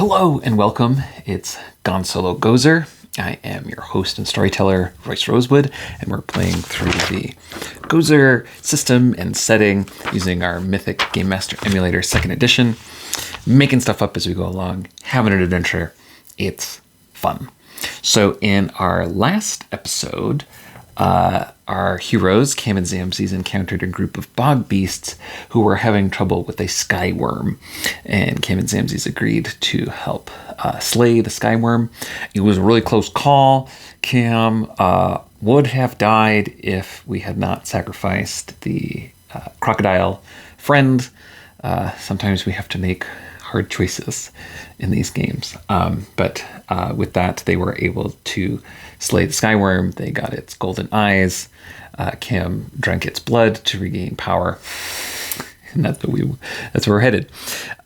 Hello and welcome. It's Gone Solo GOZR. I am your host and storyteller, Royce Rosewood, and we're playing through the GOZR system and setting using our Mythic Game Master Emulator 2nd Edition, making stuff up as we go along, having an adventure. It's fun. So in our last episode, our heroes, Camm and Xamxes, encountered a group of bog beasts who were having trouble with a sky worm. And Camm and Xamxes agreed to help slay the sky worm. It was a really close call. Camm would have died if we had not sacrificed the crocodile friend. Sometimes we have to make hard choices in these games. But with that, they were able to slay the skyworm. They got its golden eyes. Camm drank its blood to regain power. And that's where we're headed.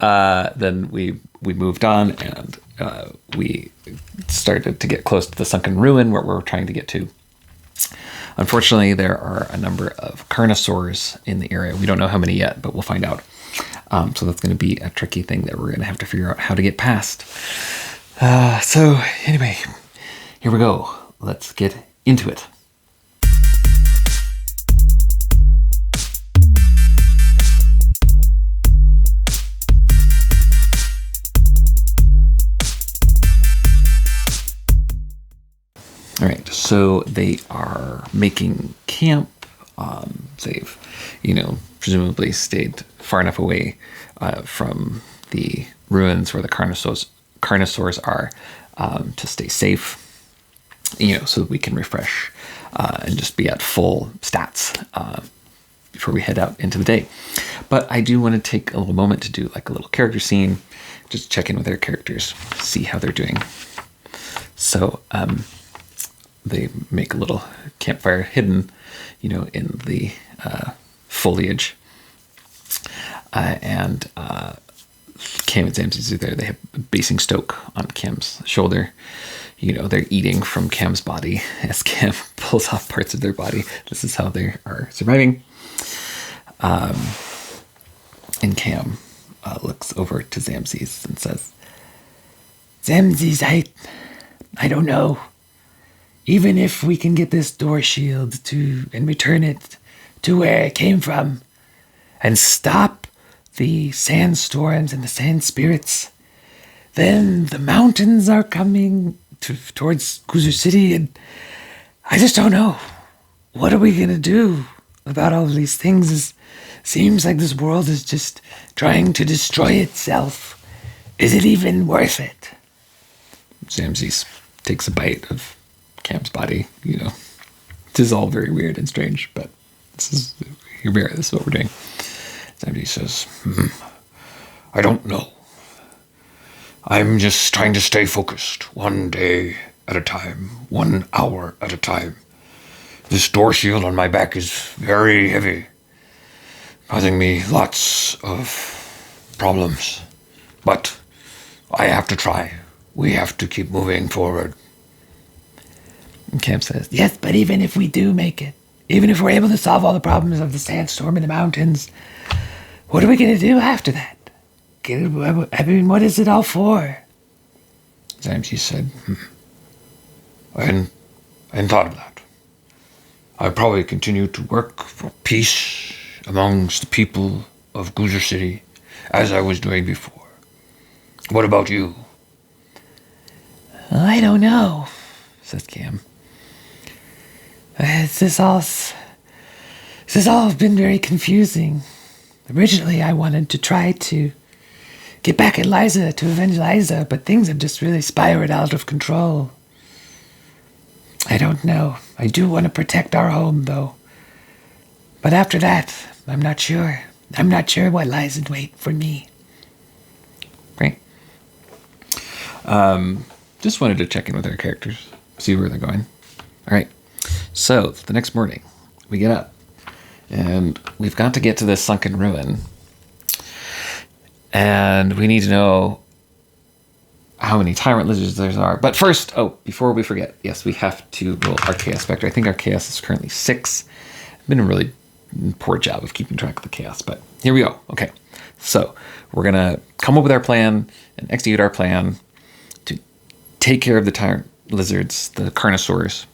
Then we moved on and we started to get close to the Sunken Ruin where we're trying to get to. Unfortunately, there are a number of carnosaurs in the area. We don't know how many yet, but we'll find out. So that's going to be a tricky thing that we're going to have to figure out how to get past. So anyway, here we go. Let's get into it. All right, so they are making camp. They've, presumably stayed far enough away from the ruins where the carnosaurs are to stay safe, so that we can refresh and just be at full stats before we head out into the day. But I do want to take a little moment to do like a little character scene, just check in with their characters, see how they're doing. So they make a little campfire hidden, in the foliage. And Camm and Xamxes are there. They have a basing stoke on Camm's shoulder. They're eating from Camm's body as Camm pulls off parts of their body. This is how they are surviving. And Camm looks over to Xamxes and says, Xamxes, I don't know. Even if we can get this door shield and return it to where it came from and stop the sandstorms and the sand spirits, then the mountains are coming towards GOZR City, and I just don't know. What are we going to do about all of these things? It seems like this world is just trying to destroy itself. Is it even worth it? Xamxes takes a bite of Camm's body. This is all very weird and strange, but this is what we're doing. Xamxes says, I don't know. I'm just trying to stay focused, 1 day at a time, 1 hour at a time. This door shield on my back is very heavy, causing me lots of problems. But I have to try. We have to keep moving forward. And Camm says, yes, but even if we do make it, even if we're able to solve all the problems of the sandstorm in the mountains, what are we going to do after that? What is it all for? Xamxes said, I hadn't thought of that. I'll probably continue to work for peace amongst the people of GOZR City, as I was doing before. What about you? I don't know, says Camm. This has all been very confusing. Originally, I wanted to try to get back at Liza, to avenge Liza, but things have just really spiraled out of control. I don't know. I do want to protect our home, though. But after that, I'm not sure. I'm not sure what lies in wait for me. Great. Just wanted to check in with our characters, see where they're going. All right. So the next morning, we get up, and we've got to get to this sunken ruin, and we need to know how many tyrant lizards there are. But first, before we forget, yes, we have to roll our chaos vector. I think our chaos is currently 6. I've been really poor job of keeping track of the chaos, but here we go. Okay, so we're going to come up with our plan and execute our plan to take care of the tyrant lizards, the carnosaurs.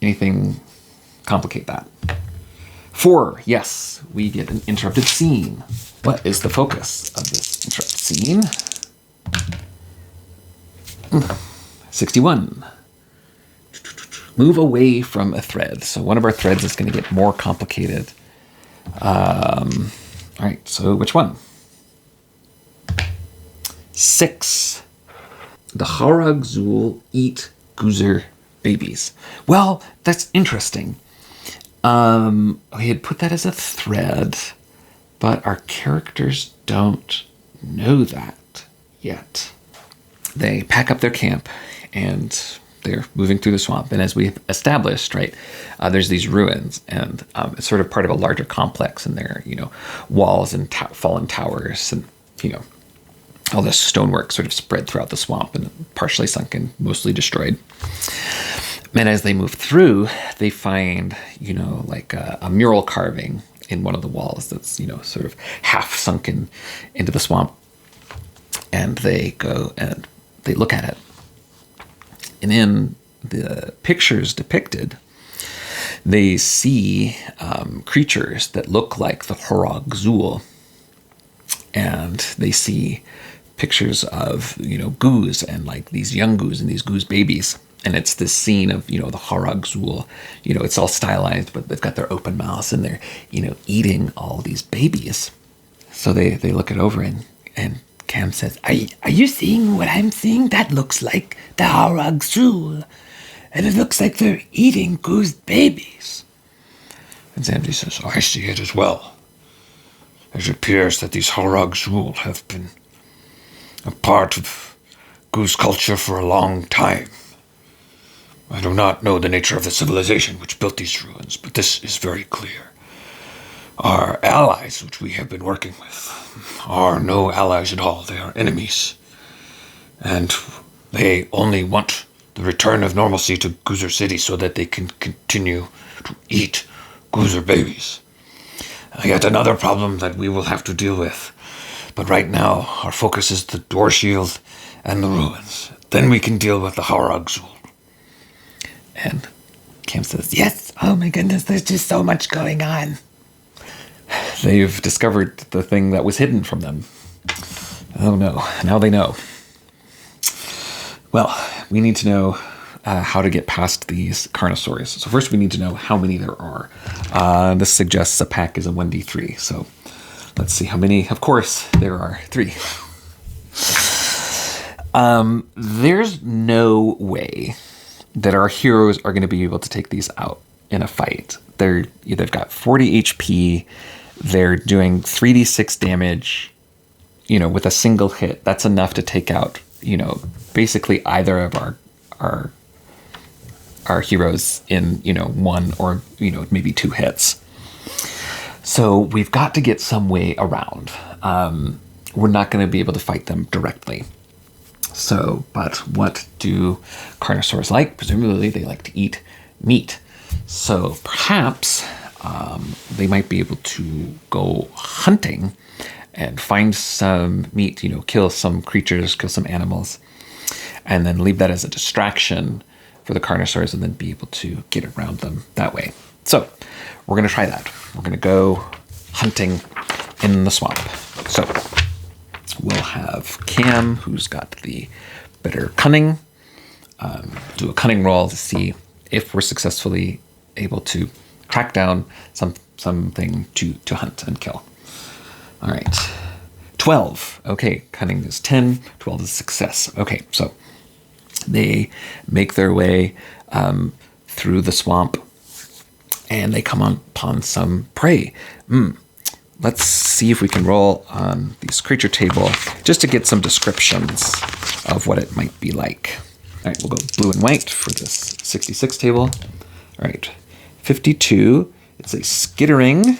Anything complicate that? 4, yes, we get an interrupted scene. What is the focus of this interrupted scene? 61. Move away from a thread. So one of our threads is going to get more complicated. All right, so which one? 6. The Haragzul eat GOZR babies. Well, that's interesting. We had put that as a thread, but our characters don't know that yet. They pack up their camp and they're moving through the swamp. And as we've established, right, there's these ruins, and it's sort of part of a larger complex, and there are, walls and fallen towers, and, all this stonework sort of spread throughout the swamp and partially sunken, mostly destroyed. And as they move through, they find, like a mural carving in one of the walls that's, sort of half sunken into the swamp. And they go and they look at it. And in the pictures depicted, they see creatures that look like the Haragzul. And they see pictures of, goose and like these young goose and these goose babies. And it's this scene of, the Haragzul, it's all stylized, but they've got their open mouths and they're, eating all these babies. So they look it over and Camm says, Are you seeing what I'm seeing? That looks like the Haragzul. And it looks like they're eating goose babies. And Xamxes says, I see it as well. It appears that these Haragzul have been a part of goose culture for a long time. I do not know the nature of the civilization which built these ruins, but this is very clear. Our allies, which we have been working with, are no allies at all. They are enemies. And they only want the return of normalcy to GOZR City so that they can continue to eat GOZR babies. Yet another problem that we will have to deal with. But right now, our focus is the door shield and the ruins. Then we can deal with the Haragzul. And Camm says, Yes, oh my goodness, there's just so much going on. They've discovered the thing that was hidden from them. Oh no, now they know. Well, we need to know how to get past these carnosaurs. So first we need to know how many there are. This suggests a pack is a 1d3. So let's see how many. Of course, there are 3. There's no way that our heroes are going to be able to take these out in a fight. They've got 40 HP. They're doing 3d6 damage, with a single hit. That's enough to take out, basically either of our heroes in, 1 or, maybe 2 hits. So we've got to get some way around. We're not going to be able to fight them directly. So, but what do carnosaurs like? Presumably they like to eat meat. So perhaps they might be able to go hunting and find some meat, kill some creatures, kill some animals, and then leave that as a distraction for the carnosaurs and then be able to get around them that way. So we're going to try that. We're going to go hunting in the swamp. So we'll have Camm, who's got the better cunning, do a cunning roll to see if we're successfully able to track down something to hunt and kill. All right. 12. Okay, cunning is 10. 12 is success. Okay, so they make their way through the swamp and they come upon some prey. Let's see if we can roll on this creature table just to get some descriptions of what it might be like. All right, we'll go blue and white for this 66 table. All right, 52, it's a skittering.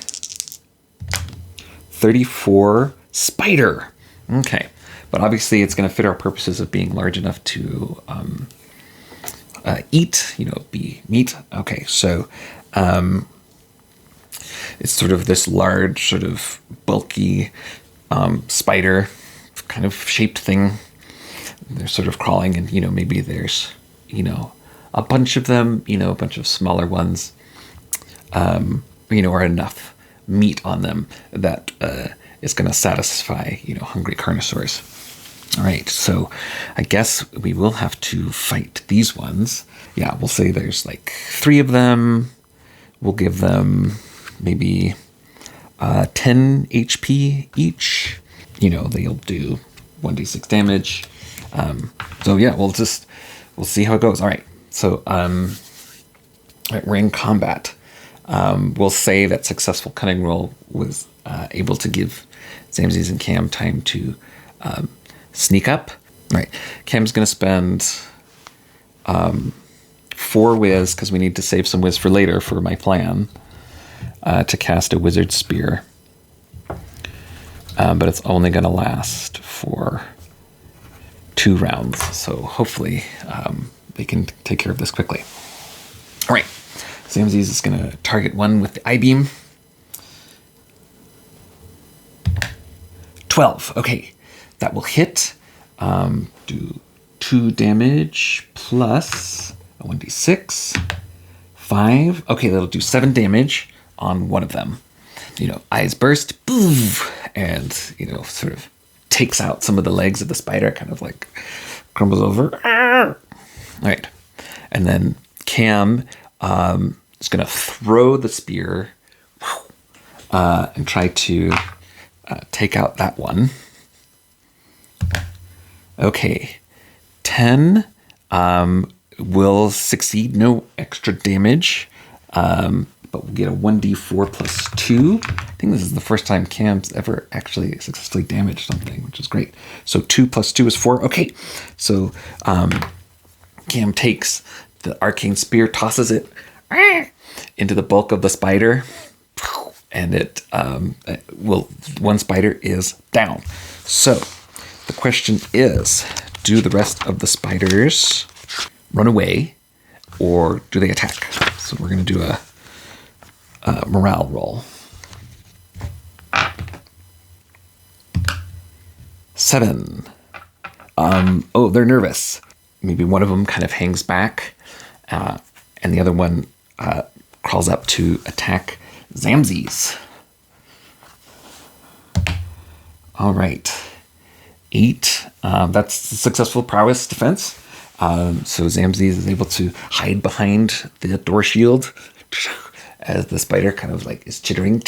34, spider. Okay, but obviously it's going to fit our purposes of being large enough to eat, be meat. Okay, so It's sort of this large, sort of bulky spider kind of shaped thing. They're sort of crawling, and maybe there's a bunch of them, a bunch of smaller ones, or enough meat on them that is going to satisfy hungry carnosaurs. All right, so I guess we will have to fight these ones. Yeah, we'll say there's like 3 of them. We'll give them maybe 10 HP each. They'll do 1d6 damage. So yeah, we'll see how it goes. All right, so we're in combat. We'll say that successful cunning roll was able to give Xamxes and Camm time to sneak up. All right, Camm's going to spend 4 whiz, because we need to save some whiz for later for my plan, to cast a wizard spear. But it's only going to last for 2 rounds, so hopefully they can take care of this quickly. All right, Xamxes is going to target one with the I-beam. 12, okay, that will hit. Do 2 damage plus a 1d6, 5. Okay, that'll do 7 damage on one of them. Eyes burst, boom, and, sort of takes out some of the legs of the spider, kind of like crumbles over. All right. And then Camm is going to throw the spear and try to take out that one. Okay. 10 will succeed. No extra damage. But we'll get a 1d4 plus 2. I think this is the first time Camm's ever actually successfully damaged something, which is great. So 2 plus 2 is 4. Okay, so Camm takes the arcane spear, tosses it into the bulk of the spider, and one spider is down. So the question is, do the rest of the spiders run away, or do they attack? So we're going to do a morale roll. 7. They're nervous. Maybe one of them kind of hangs back, and the other one crawls up to attack Xamxes. All right. 8. That's successful prowess defense. So Xamxes is able to hide behind the door shield as the spider kind of like is chittering.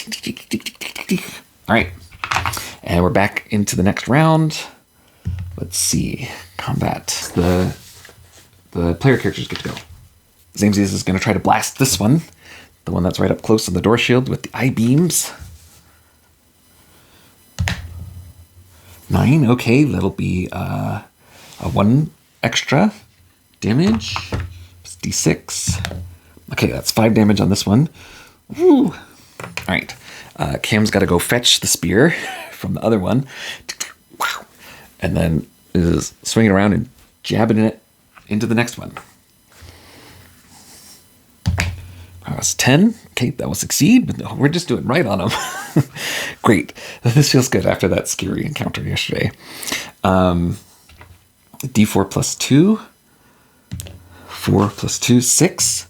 All right. And we're back into the next round. Let's see. Combat. The player characters get to go. Xamxes is going to try to blast this one. The one that's right up close to the door shield with the I-beams. 9. Okay, that'll be a 1 extra damage. It's d6. Okay, that's 5 damage on this one. Woo. All right. Camm's got to go fetch the spear from the other one. And then is swinging around and jabbing it into the next one. That was 10. Okay, that will succeed, but no, we're just doing right on him. Great. This feels good after that scary encounter yesterday. D4 plus 2. 4 plus 2, 6.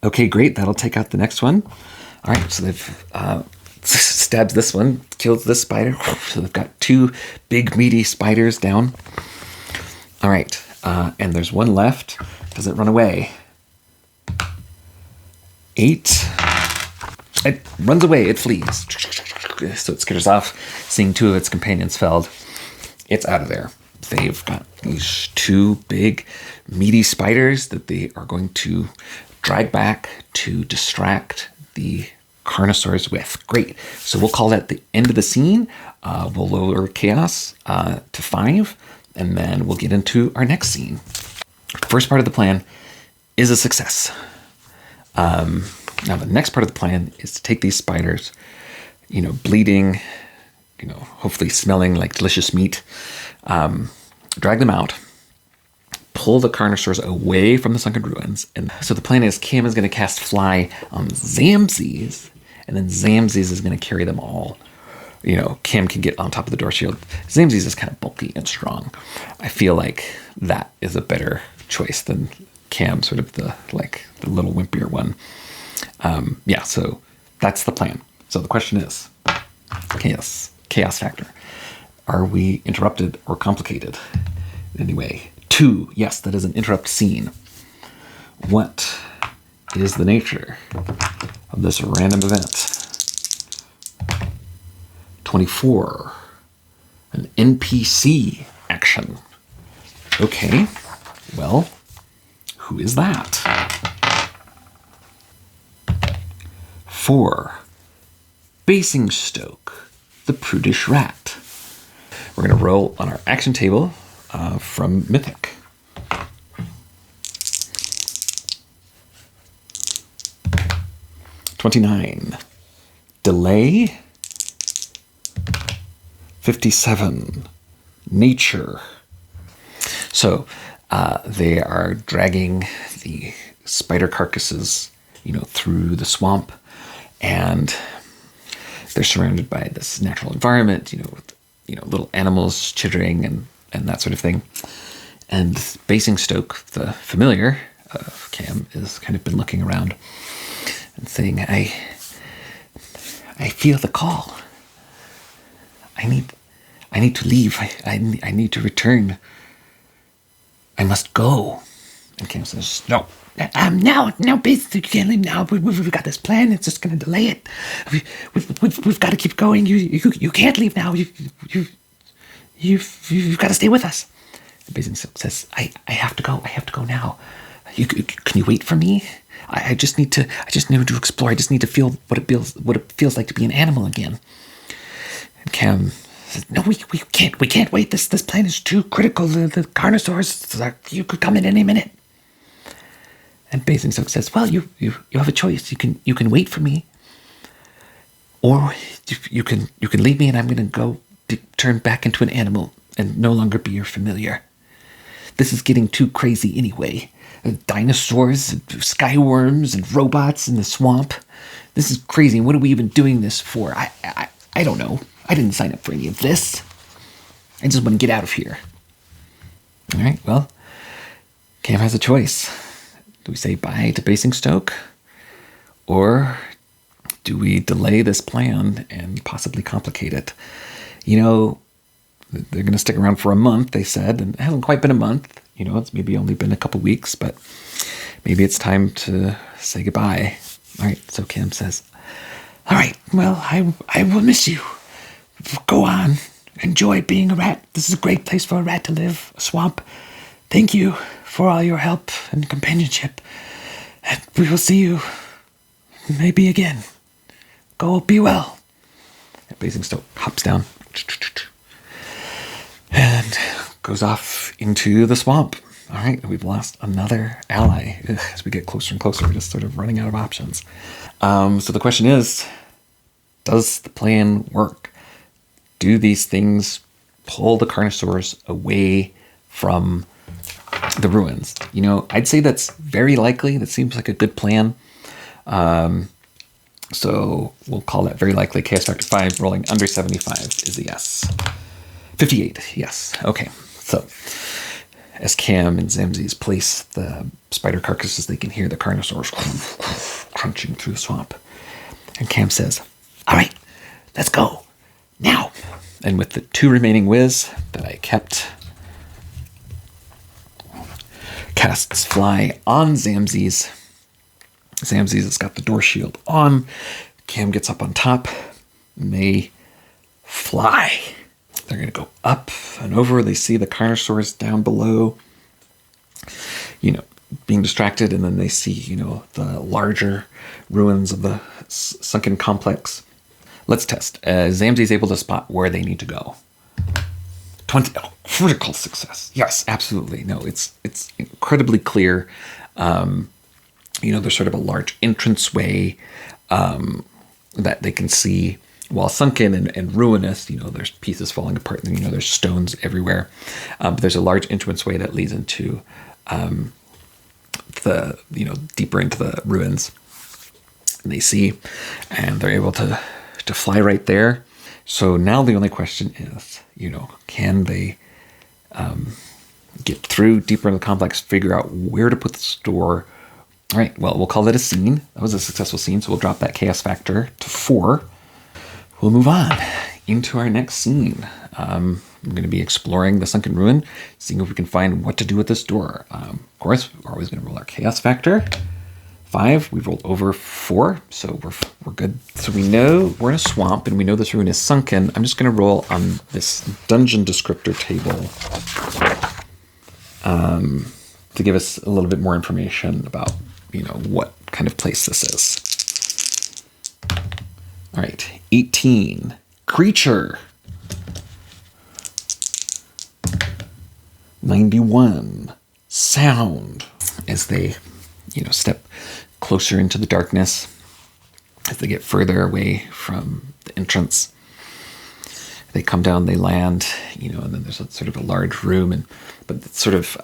Okay, great. That'll take out the next one. All right, so they've stabs this one, kills this spider. So they've got 2 big meaty spiders down. All right, and there's one left. Does it run away? 8. It runs away. It flees. So it skitters off, seeing 2 of its companions felled. It's out of there. They've got these 2 big meaty spiders that they are going to drag back to distract the carnosaurs with. Great. So we'll call that the end of the scene. We'll lower chaos to 5, and then we'll get into our next scene. First part of the plan is a success. Now the next part of the plan is to take these spiders, bleeding, hopefully smelling like delicious meat, drag them out, pull the Carnosaurs away from the Sunken Ruins. And so the plan is Camm is going to cast Fly on Xamxes, and then Xamxes is going to carry them all. You know, Camm can get on top of the door shield. Xamxes is kind of bulky and strong. I feel like that is a better choice than Camm, sort of the little wimpier one. Yeah, so that's the plan. So the question is, chaos factor. Are we interrupted or complicated in any way? 2, yes, that is an interrupt scene. What is the nature of this random event? 24, an NPC action. Okay, well, who is that? 4, Basingstoke, the prudish rat. We're going to roll on our action table from Mythic. $29. Delay. 57. Nature. So they are dragging the spider carcasses, through the swamp, and they're surrounded by this natural environment, with little animals chittering and that sort of thing. And Basingstoke, the familiar of Camm, has kind of been looking around and saying, I feel the call. I need to leave. I need to return. I must go. And Camm says, no. Now, basically, you can't leave now. We've got this plan. It's just going to delay it. We've got to keep going. You can't leave now. You've got to stay with us. And Basingstoke says, I have to go. I have to go now. Can you wait for me? I just need to explore. I just need to feel what it feels like to be an animal again. And Camm says, no, we can't wait. This plan is too critical. The Carnosaurs, you could come in any minute. And Basingstoke says, well, you have a choice. You can wait for me, or you can leave me, and I'm going to go turn back into an animal and no longer be your familiar. This is getting too crazy anyway. Dinosaurs, and skyworms, and robots in the swamp. This is crazy. What are we even doing this for? I don't know. I didn't sign up for any of this. I just want to get out of here. All right, well, Camm has a choice. Do we say bye to Basingstoke? Or do we delay this plan and possibly complicate it? They're going to stick around for a month, they said, and it hasn't quite been a month. It's maybe only been a couple weeks, but maybe it's time to say goodbye. All right, so Camm says, all right, well, I will miss you. Go on. Enjoy being a rat. This is a great place for a rat to live, a swamp. Thank you for all your help and companionship. And we will see you maybe again. Go be well. And Basingstoke hops down and goes off into the swamp. All right, we've lost another ally. As we get closer and closer, we're just sort of running out of options. So the question is, does the plan work? Do these things pull the Carnosaurs away from the ruins? I'd say that's very likely. That seems like a good plan. So we'll call that very likely. Chaos factor 5, rolling under 75 is a yes. 58, yes. Okay, so as Camm and Xamxes place the spider carcasses, they can hear the Carnosaurs crunching through the swamp. And Camm says, all right, let's go now. And with the 2 remaining whiz that I kept, casts Fly on Xamxes. Xamxes has got the door shield on. Camm gets up on top, and they fly. They're going to go up and over. They see the Carnosaurs down below, being distracted, and then they see, the larger ruins of the sunken complex. Let's test. Xamxes is able to spot where they need to go. 20. Oh, critical success. Yes, absolutely. No, it's incredibly clear. There's sort of a large entranceway that they can see. While sunken and ruinous, there's pieces falling apart, and there's stones everywhere. But there's a large entranceway that leads into deeper into the ruins. And they see, and they're able to fly right there. So now the only question is, can they get through deeper in the complex, figure out where to put the store? All right, well, we'll call that a scene. That was a successful scene, so we'll drop that chaos factor to 4. We'll move on into our next scene. I'm going to be exploring the Sunken Ruin, seeing if we can find what to do with this door. Of course, we're always going to roll our chaos factor. 5, we've rolled over 4, so we're good. So we know we're in a swamp, and we know this ruin is sunken. I'm just going to roll on this dungeon descriptor table to give us a little bit more information about, what kind of place this is. All right, 18, creature. 91, sound. As they, step closer into the darkness, as they get further away from the entrance, they come down, they land, and then there's sort of a large room, but it's sort of,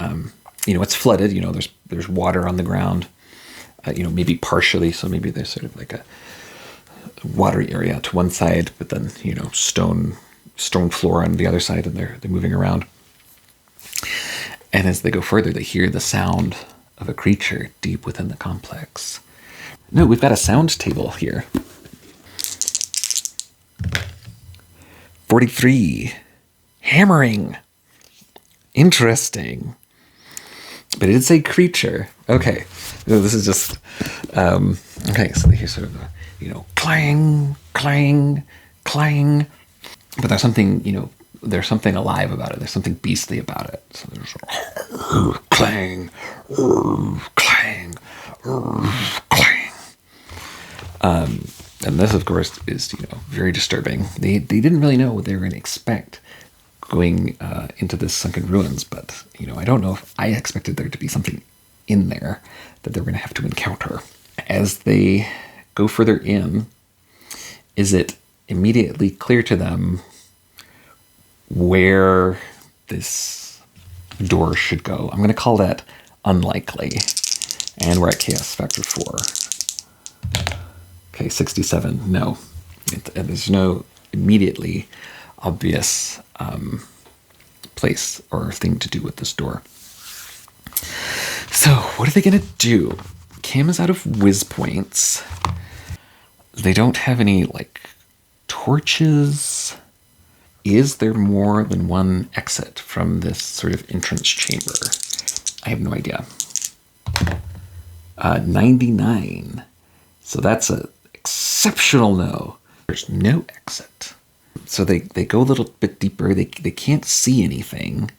it's flooded, there's water on the ground, maybe partially, so maybe there's sort of like a watery area to one side, but then, stone floor on the other side, and they're moving around. And as they go further, they hear the sound of a creature deep within the complex. No, we've got a sound table here. 43, hammering. Interesting. But it did say creature. Okay. So this is just, okay, so they hear sort of a, clang, clang, clang. But there's something, there's something alive about it. There's something beastly about it. So there's clang, clang, clang. And this, of course, is, very disturbing. They didn't really know what they were going to expect going into this Sunken Ruins, but, I don't know if I expected there to be something in there that they're going to have to encounter. As they go further in, is it immediately clear to them where this door should go? I'm going to call that unlikely. And we're at chaos factor 4. Okay, 67. No. There's no immediately obvious place or thing to do with this door. So what are they going to do? Camm is out of whiz points. They don't have any, torches. Is there more than one exit from this sort of entrance chamber? I have no idea. 99. So that's an exceptional no. There's no exit. So they go a little bit deeper. They can't see anything,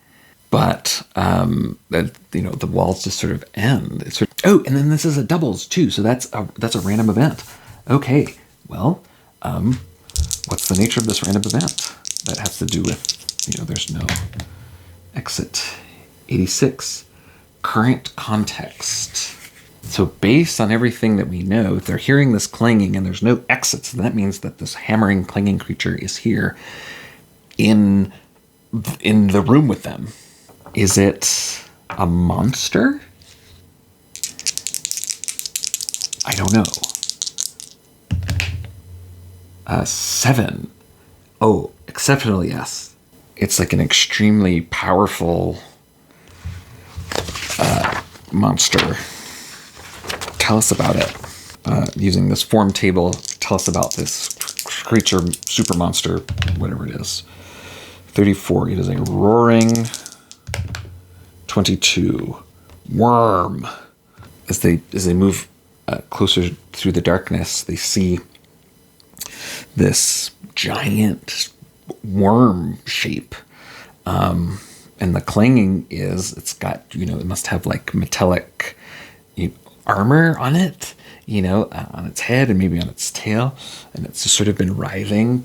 but the walls just sort of end. Oh, and then this is a doubles too. So that's a random event. Okay, well, what's the nature of this random event? That has to do with, there's no exit. 86, current context. So based on everything that we know, if they're hearing this clanging and there's no exits, that means that this hammering, clanging creature is here in the room with them. Is it a monster? I don't know. 7. Oh, exceptionally yes. It's like an extremely powerful monster. Tell us about it. Using this form table, tell us about this creature, super monster, whatever it is. 34, it is a roaring. 22, worm. As they move closer through the darkness, they see this giant worm shape. And the clanging is, it's got, it must have metallic armor on it, on its head and maybe on its tail. And it's just sort of been writhing.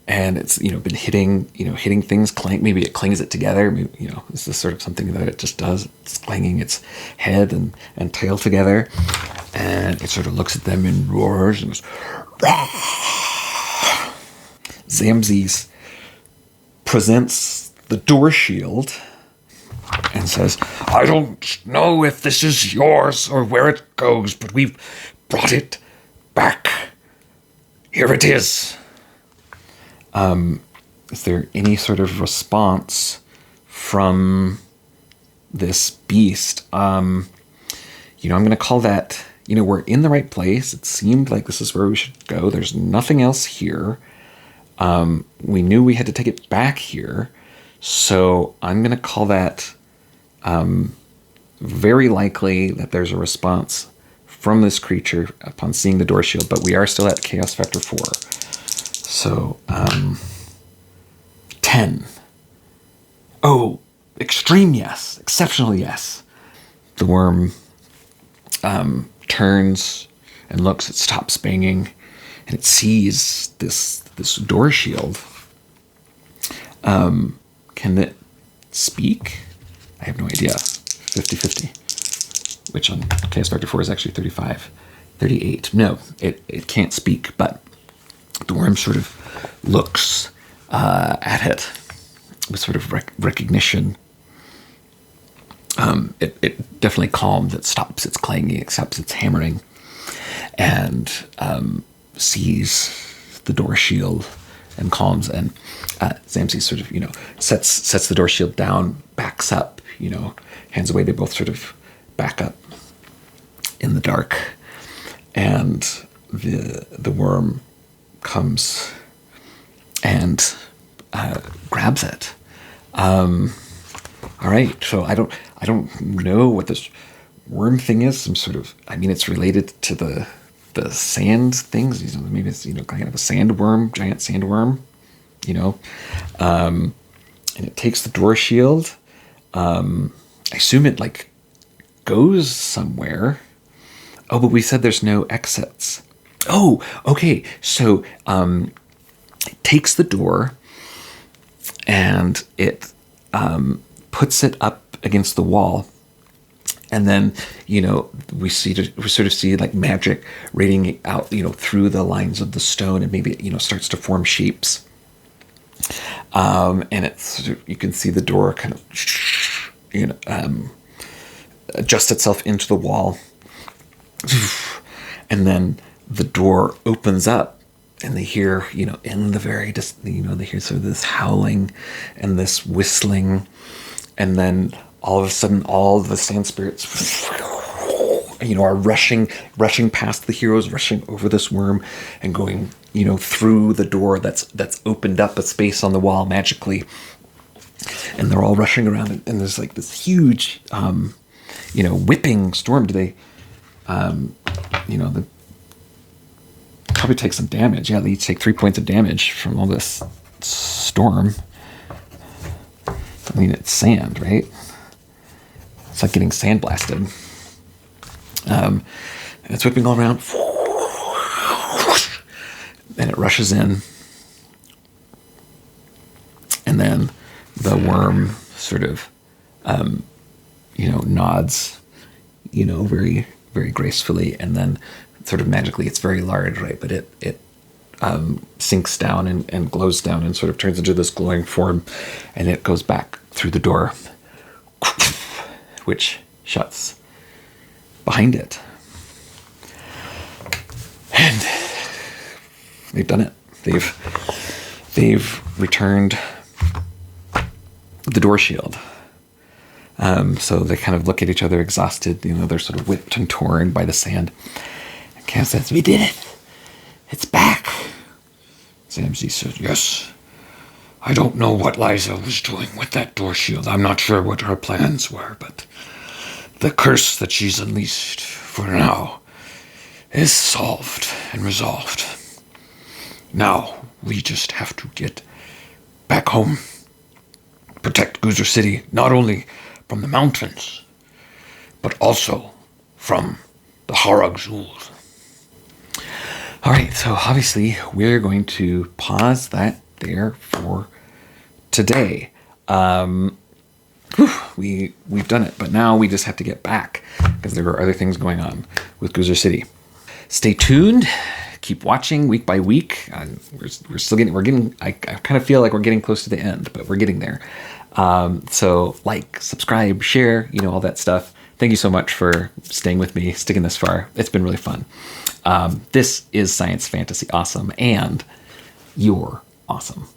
And it's, been hitting things, clank. Maybe it clangs it together. Maybe, this is sort of something that it just does. It's clanging its head and tail together. And it sort of looks at them and roars and goes, Rah! Xamxes presents the door shield and says, I don't know if this is yours or where it goes, but we've brought it back. Here it is. Is there any sort of response from this beast? I'm going to call that, we're in the right place. It seemed like this is where we should go. There's nothing else here. We knew we had to take it back here. So I'm going to call that very likely that there's a response from this creature upon seeing the door shield, but we are still at chaos factor 4. So 10. Oh, extreme yes. Exceptional yes. The worm turns and looks. It stops banging, and it sees this door shield. Can it speak? I have no idea. 50-50. Which on chaos factor 4 is actually 35. 38. No, it can't speak, but the worm sort of looks at it with sort of recognition. It definitely calms. It stops its clanging, it stops its hammering, and sees the door shield and calms. And Xamxes sort of, sets the door shield down, backs up, hands away. They both sort of back up in the dark, and the worm comes and grabs it. All right, so I don't know what this worm thing is. Some sort of, it's related to the sand things. Maybe it's kind of a sandworm, giant sandworm. And it takes the door shield. I assume it goes somewhere. Oh, but we said there's no exits. Oh, okay. So it takes the door and it puts it up against the wall. And then, we sort of see magic radiating out, through the lines of the stone, and maybe it, starts to form shapes. And it's, you can see the door kind of, adjust itself into the wall. And then the door opens up, and they hear, in the very, they hear sort of this howling and this whistling. And then all of a sudden, all the sand spirits, are rushing past the heroes, rushing over this worm and going, through the door that's opened up a space on the wall magically. And they're all rushing around, and there's this huge, whipping storm. Do they, they probably take some damage. Yeah, they each take 3 points of damage from all this storm. It's sand, right? It's like getting sandblasted. And it's whipping all around. And it rushes in. And then the worm sort of, nods, very, very gracefully. And then sort of magically, it's very large, right? But it sinks down and glows down and sort of turns into this glowing form. And it goes back through the door, which shuts behind it. And they've done it. They've returned the door shield. So they kind of look at each other exhausted. They're sort of whipped and torn by the sand. And Camm says, "We did it. It's back." Xamxes says, "Yes. I don't know what Liza was doing with that door shield. I'm not sure what her plans were, but the curse that she's unleashed for now is solved and resolved. Now we just have to get back home, protect GOZR City, not only from the mountains, but also from the Harag Zul." All right, so obviously we're going to pause that there for today. We've done it, but now we just have to get back because there are other things going on with GOZR City. Stay tuned. keep watching week by week. We're still getting, I kind of feel like we're getting close to the end, but we're getting there. So like, subscribe, share, all that stuff. Thank you so much for staying with me, sticking this far. It's been really fun. This is Science Fantasy Awesome, and you're awesome.